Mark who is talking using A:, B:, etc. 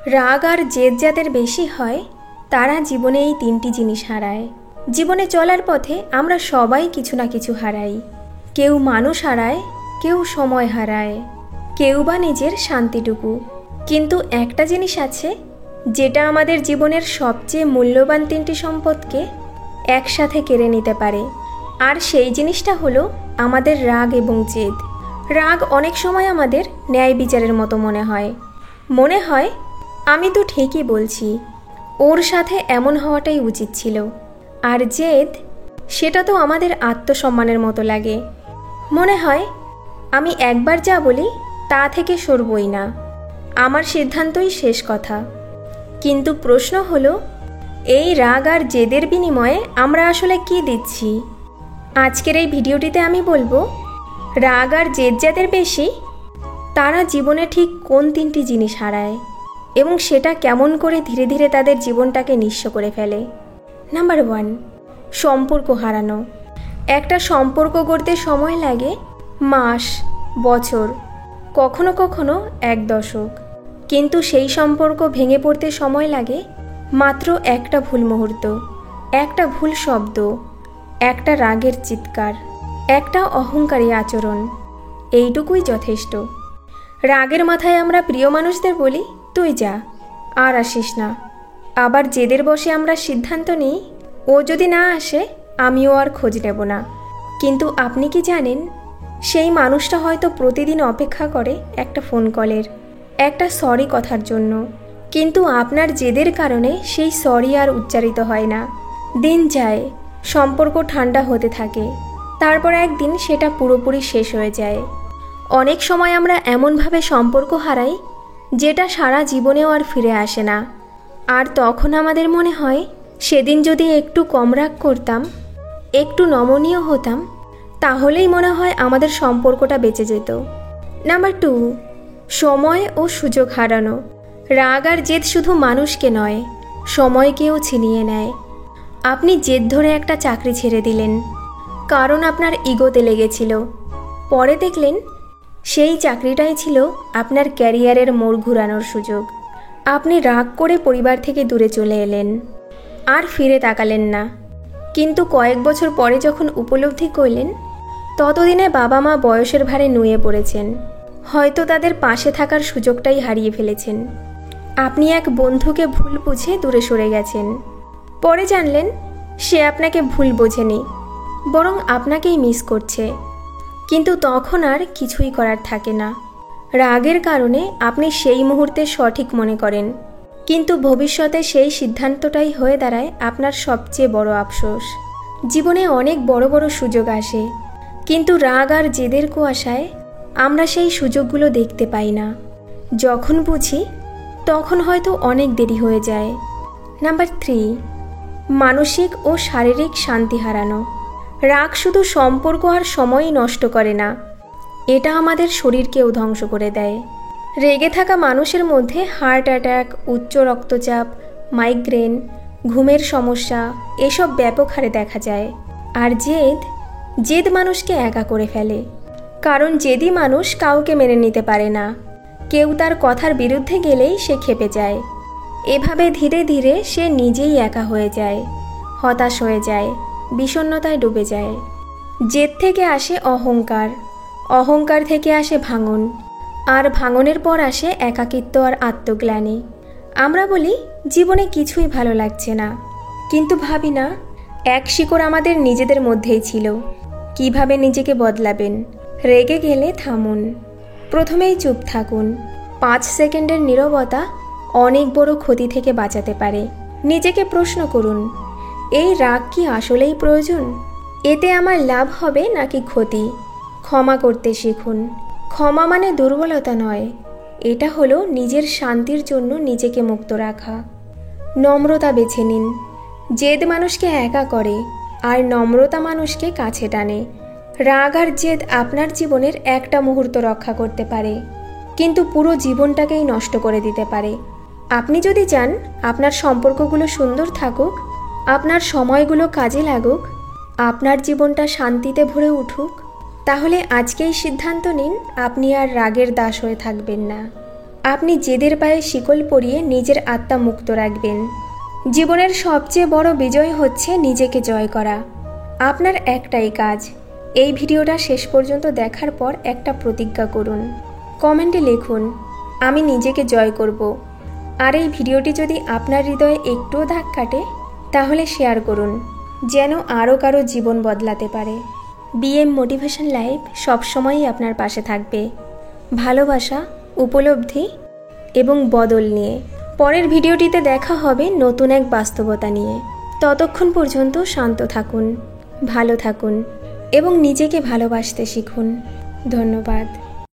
A: রাগ আর জেদ যাদের বেশি হয় তারা জীবনে এই তিনটি জিনিস হারায়। জীবনে চলার পথে আমরা সবাই কিছু না কিছু হারাই। কেউ মানুষ হারায়, কেউ সময় হারায়, কেউ বা নিজের শান্তিটুকু। কিন্তু একটা জিনিস আছে যেটা আমাদের জীবনের সবচেয়ে মূল্যবান তিনটি সম্পদকে একসাথে কেড়ে নিতে পারে, আর সেই জিনিসটা হলো আমাদের রাগ এবং জেদ। রাগ অনেক সময় আমাদের ন্যায় বিচারের মতো মনে হয় আমি তো ঠিকই বলছি, ওর সাথে এমন হওয়াটাই উচিত ছিল। আর জেদ, সেটা তো আমাদের আত্মসম্মানের মতো লাগে। মনে হয় আমি একবার যা বলি তা থেকে সরবই না, আমার সিদ্ধান্তই শেষ কথা। কিন্তু প্রশ্ন হলো, এই রাগ আর জেদের বিনিময়ে আমরা আসলে কি দিচ্ছি? আজকের এই ভিডিওটিতে আমি বলবো, রাগ আর জেদ যাদের বেশি তারা জীবনে ঠিক কোন তিনটি জিনিস হারায় এবং সেটা কেমন করে ধীরে ধীরে তাদের জীবনটাকে নিঃস্ব করে ফেলে। নাম্বার 1, সম্পর্ক হারানো। একটা সম্পর্ক গড়তে সময় লাগে মাস, বছর, কখনো কখনো 1 দশক। কিন্তু সেই সম্পর্ক ভেঙে পড়তে সময় লাগে মাত্র একটা ভুল মুহূর্ত, একটা ভুল শব্দ, একটা রাগের চিৎকার, একটা অহংকারী আচরণ। এইটুকুই যথেষ্ট। রাগের মাথায় আমরা প্রিয় মানুষদের বলি, তুই যা, আর আসিস না। আবার জেদের বসে আমরা সিদ্ধান্ত নিই, ও যদি না আসে আমিও আর খোঁজ নেব না। কিন্তু আপনি কি জানেন, সেই মানুষটা হয়তো প্রতিদিন অপেক্ষা করে একটা ফোন কলের, একটা সরি কথার জন্য। কিন্তু আপনার জেদের কারণে সেই সরি আর উচ্চারিত হয় না। দিন যায়, সম্পর্ক ঠান্ডা হতে থাকে, তারপর একদিন সেটা পুরোপুরি শেষ হয়ে যায়। অনেক সময় আমরা এমনভাবে সম্পর্ক হারাই যেটা সারা জীবনেও আর ফিরে আসে না। আর তখন আমাদের মনে হয়, সেদিন যদি একটু কম রাগ করতাম, একটু নমনীয় হতাম, তাহলেই মনে হয় আমাদের সম্পর্কটা বেঁচে যেত। নাম্বার 2, সময় ও সুযোগ হারানো। রাগ আর জেদ শুধু মানুষকে নয়, সময়কেও ছিনিয়ে নেয়। আপনি জেদ ধরে একটা চাকরি ছেড়ে দিলেন, কারণ আপনার ইগোতে লেগেছিল। পরে দেখলেন সেই চাকরিটাই ছিল আপনার ক্যারিয়ারের মোড় ঘুরানোর সুযোগ। আপনি রাগ করে পরিবার থেকে দূরে চলে এলেন, আর ফিরে তাকালেন না। কিন্তু কয়েক বছর পরে যখন উপলব্ধি করলেন, ততদিনে বাবা মা বয়সের ভারে নুয়ে পড়েছেন, হয়তো তাদের পাশে থাকার সুযোগটাই হারিয়ে ফেলেছেন। আপনি এক বন্ধুকে ভুল বুঝে দূরে সরে গেছেন। পরে জানলেন সে আপনাকে ভুল বোঝেনি, বরং আপনাকেই মিস করছে। কিন্তু তখন আর কিছুই করার থাকে না। রাগের কারণে আপনি সেই মুহূর্তে সঠিক মনে করেন, কিন্তু ভবিষ্যতে সেই সিদ্ধান্তটাই হয়ে দাঁড়ায় আপনার সবচেয়ে বড় আফসোস। জীবনে অনেক বড় বড় সুযোগ আসে, কিন্তু রাগ আর জেদের কুয়াশায় আমরা সেই সুযোগগুলো দেখতে পাই না। যখন বুঝি তখন হয়তো অনেক দেরি হয়ে যায়। নাম্বার 3, মানসিক ও শারীরিক শান্তি হারানো। রাগ শুধু সম্পর্ক আর সময়ই নষ্ট করে না, এটা আমাদের শরীরকেও ধ্বংস করে দেয়। রেগে থাকা মানুষের মধ্যে হার্ট অ্যাটাক, উচ্চ রক্তচাপ, মাইগ্রেন, ঘুমের সমস্যা এসব ব্যাপক হারে দেখা যায়। আর জেদ মানুষকে একা করে ফেলে, কারণ জেদি মানুষ কাউকে মেনে নিতে পারে না। কেউ তার কথার বিরুদ্ধে গেলেই সে ক্ষেপে যায়। এভাবে ধীরে ধীরে সে নিজেই একা হয়ে যায়, হতাশ হয়ে যায়, বিষণ্ণতায় ডুবে যায়। জেদ থেকে আসে অহংকার, অহংকার থেকে আসে ভাঙন, আর ভাঙনের পর আসে একাকিত্ব আর আত্মগ্লানি। আমরা বলি জীবনে কিছুই ভালো লাগছে না, কিন্তু ভাবি না এক শিকড় আমাদের নিজেদের মধ্যেই ছিল। কিভাবে নিজেকে বদলাবেন? রেগে গেলে থামুন, প্রথমেই চুপ থাকুন। 5 সেকেন্ডের নীরবতা অনেক বড় ক্ষতি থেকে বাঁচাতে পারে। নিজেকে প্রশ্ন করুন, এই রাগ কি আসলেই প্রয়োজন? এতে আমার লাভ হবে নাকি ক্ষতি? ক্ষমা করতে শিখুন। ক্ষমা মানে দুর্বলতা নয়, এটা হলো নিজের শান্তির জন্য নিজেকে মুক্ত রাখা। নম্রতা বেছে নিন। জেদ মানুষকে একা করে, আর নম্রতা মানুষকে কাছে টানে। রাগ আর জেদ আপনার জীবনের একটা মুহূর্ত রক্ষা করতে পারে, কিন্তু পুরো জীবনটাকেই নষ্ট করে দিতে পারে। আপনি যদি চান আপনার সম্পর্কগুলো সুন্দর থাকুক, আপনার সময়গুলো কাজে লাগুক, আপনার জীবনটা শান্তিতে ভরে উঠুক, তাহলে আজকেই সিদ্ধান্ত নিন আপনি আর রাগের দাস হয়ে থাকবেন না। আপনি জেদের পায়ে শিকল পরিয়ে নিজের আত্মা মুক্ত রাখবেন। জীবনের সবচেয়ে বড় বিজয় হচ্ছে নিজেকে জয় করা। আপনার একটাই কাজ, এই ভিডিওটা শেষ পর্যন্ত দেখার পর একটা প্রতিজ্ঞা করুন। কমেন্টে লিখুন, আমি নিজেকে জয় করব। আর এই ভিডিওটি যদি আপনার হৃদয়ে একটুও দাগ কাটে তাহলে শেয়ার করুন, যেন আরও কারো জীবন বদলাতে পারে। বিএম মোটিভেশন লাইভ সবসময়ই আপনার পাশে থাকবে, ভালোবাসা, উপলব্ধি এবং বদল নিয়ে। পরের ভিডিওটিতে দেখা হবে নতুন এক বাস্তবতা নিয়ে। ততক্ষণ পর্যন্ত শান্ত থাকুন, ভালো থাকুন এবং নিজেকে ভালোবাসতে শিখুন। ধন্যবাদ।